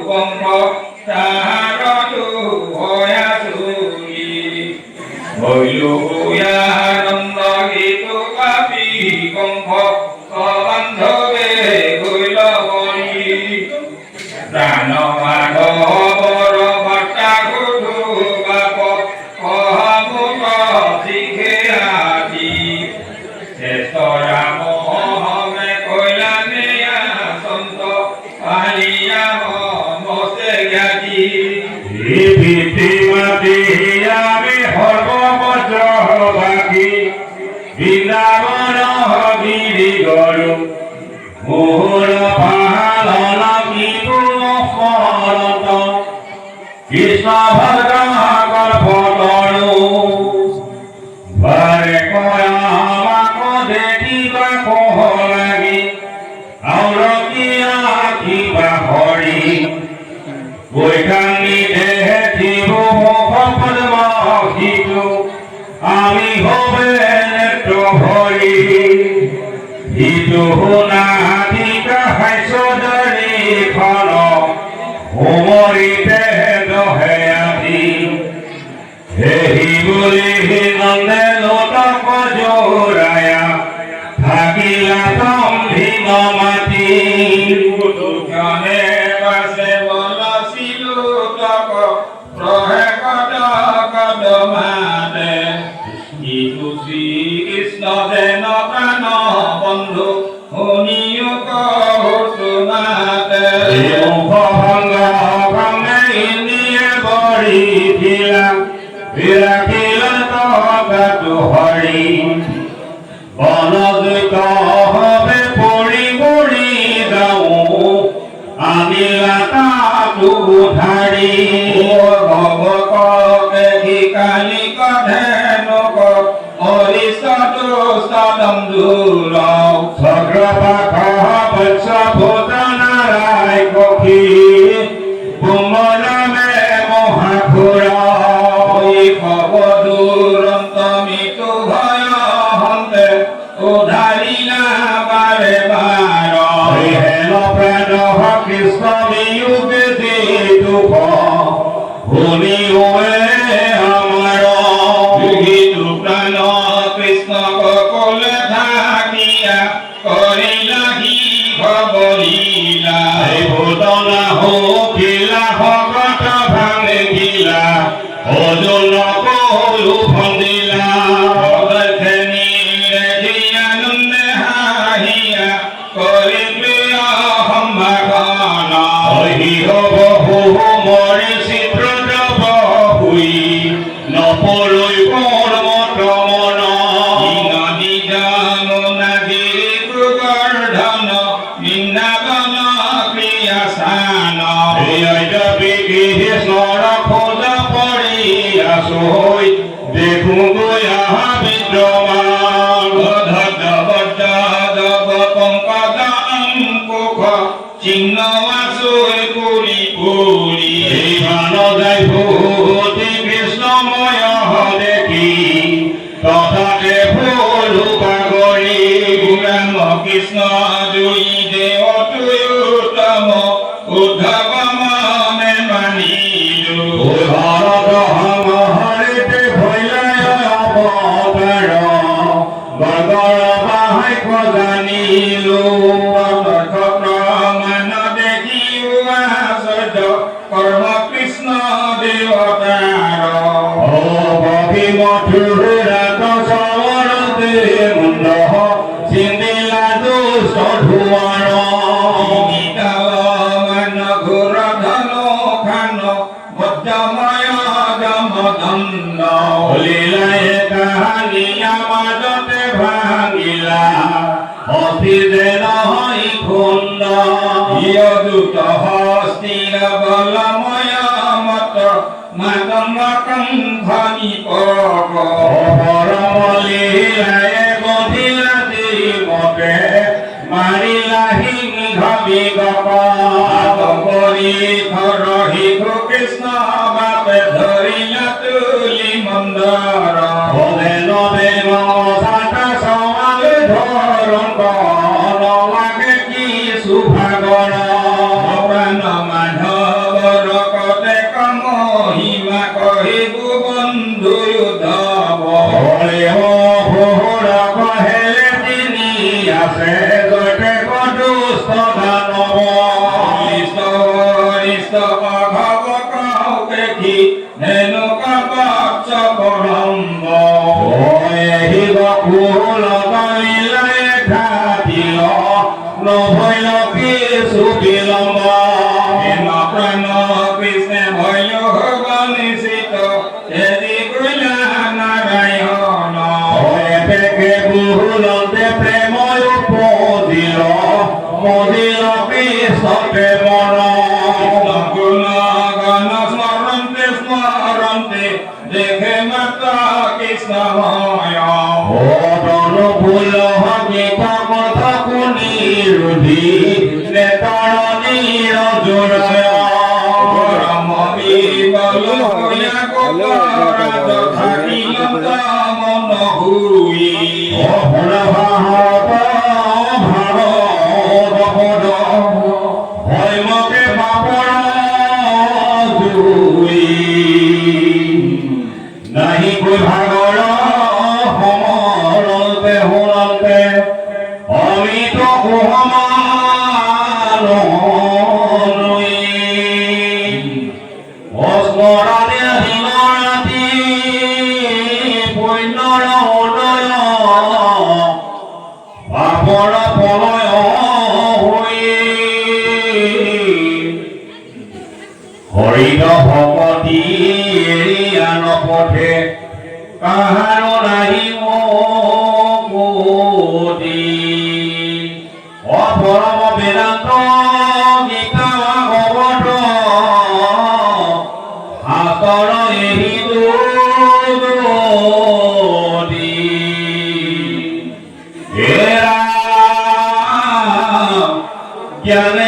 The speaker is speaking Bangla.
কম্প তাহারতু ভয়াসুরি ভৈলুয়ানন্দ গীত কাপি কম্প সবান্ধবে গৈল বলি প্রাণ মাধবর ভট্টা গুধু বাপ কহমুক শিখে আজি শ্রেষ্ঠ রাম হমে কৈলানেয়া সন্ত পালিয়া মমসে জ্ঞাতি পিতৃ মাতি আমি সর্ববজ্র বাকি বৃন্দাবন গিরি গরু মোহর পালন কিপুরত কৃষ্ণ ভদ্র গল্পতরু বারে কয়া আমাকো দেখিবা কহ লাগি আউর কিয়া কিবা হৰি বৈকাঙ্গী দেহে থিব মুখ পদ্ম হিতু আমি হবে নেত্র ভৰি হিতু নাধিকা হাস্যদৰি খন উমৰিতে দহে আদি হেহি বুলি নন্দে লোটক জোৰায়া থাকিলা তম্ভিন মাতি জনে বাসে বলছিলো তক প্রহে কদ কদমাতে ইতু শ্রীকৃষ্ণ যেন প্রাণ বন্ধু শুনিও কহুতুমাতে মুখ ভঙ্গ ভঙ্গে ইন্দ্রিয়ে বড়ি ଥିଲା বিরাখিল তু হরি বনদৈত হবে পড়ি পড়ি যাও আনিলা তাকু ধাৰি ভগক দেখি কালি কধেনুক অরিষ্টু সদম দূর চক্রপাঠ বৎস ভূত নারায় কখি বুমলমে মহাঘোর দুরন্ত মৃত্যু ভয় হন্তে উধারিলা বারে বার হেন প্রাণ কৃষ্ণ বিয়োগে দুঃখ শুনি আমার প্রাণ কৃষ্ণ কলে থাকিয়া করিলাহি খবরিলা ভূতনা হকিলা ভগত ভাঙিলা অজন কলু ভঙ্গিলা আনন্দে হাহিয়া কৰি প্ৰিয় সম্ভাষণ বহু মৰি চিত্ৰ যাব হুই নপৰৈ কৰ্মত মন নদী যমুনা গিৰি গোবৰ্ধন বৃন্দাবন প্ৰিয় স্থান কৃষ্ণৰ খোজ পৰি আছো দেখো গয়া বিদ্যমান জব পঙ্কজ অঙ্কুশ চিহ্ন আছৈ পুৰি পুৰি মান যাই ভূতি কৃষ্ণময় দেখি তথাতে ভুলু পাগৰি ৰাম কৃষ্ণ জুই দেৱ তুয়ুতম উদ্ধৱ মনে মানিলো ভাৰত মহাৰিতে ভৈলায় অৱতাৰ বৰ্গৰ বাহাই জানিলো মান দেখিও আচৰ্য কৰ্ম কৃষ্ণ দেৱতাৰ ভি মথুৰাত চৰতে মুণ্ড চিন্দিলা দুষ্ট ধুৱাৰ মান ঘোৰ ধন খান বজ্ৰময় যমদণ্ড লীলায়ে কাহানিয়া মাজতে ভাঙিলা অতি যে নহয় খুন্দ ইয়দূত হস্তিৰ বলময় মত মাদঙ্গ কংঘনি পক লীলায়ে গধীৰাতি মতে মাৰিলা সিংহ বিগপ কৰি ঘৰ শিশু কৃষ্ণ বাপে ধৰিলা তুলি মন্দৰ ভলে নবে মমতা সমালে ধৰণ লাগে কি সুভাগৰ প্ৰাণ বহুল কলিলাই খাতিল নহৈল কিছু বিলম্ব প্রাণ কৃষ্ণে ভয় বনিষিত এদি কইলা নারায়ণ এতেকে বহুলতে প্রেম উপদিল মদিল কৃষ্ণকে মন গুণ গণ স্মরন্তে স্মরন্তে দেখে মাতা কৃষ্ণময় অদন ফুল গীত কথা শুনি ৰুধি নেতৰণীৰ জোৰয় পরম বিবল হইয়া গোপরাজ থাকিল মন হুই অহল ভাৰত ভাৰত হৈমকে পাপৰ জুই নাহি কৈ ভাগৰ সমৰতে শুনতে অমিত কুহমান অস্মৰণে দিন ৰাতি পুণ্যৰ উদয় পাপৰ প্ৰলয় হৈ হৰিণ ভকতি এৰিয়া নপঠে কাহাৰ নাহি মোদি অপৰম বেদান্ত গীতা ভাগৱত আচৰ এৰি দোদি এৰা জ্ঞানে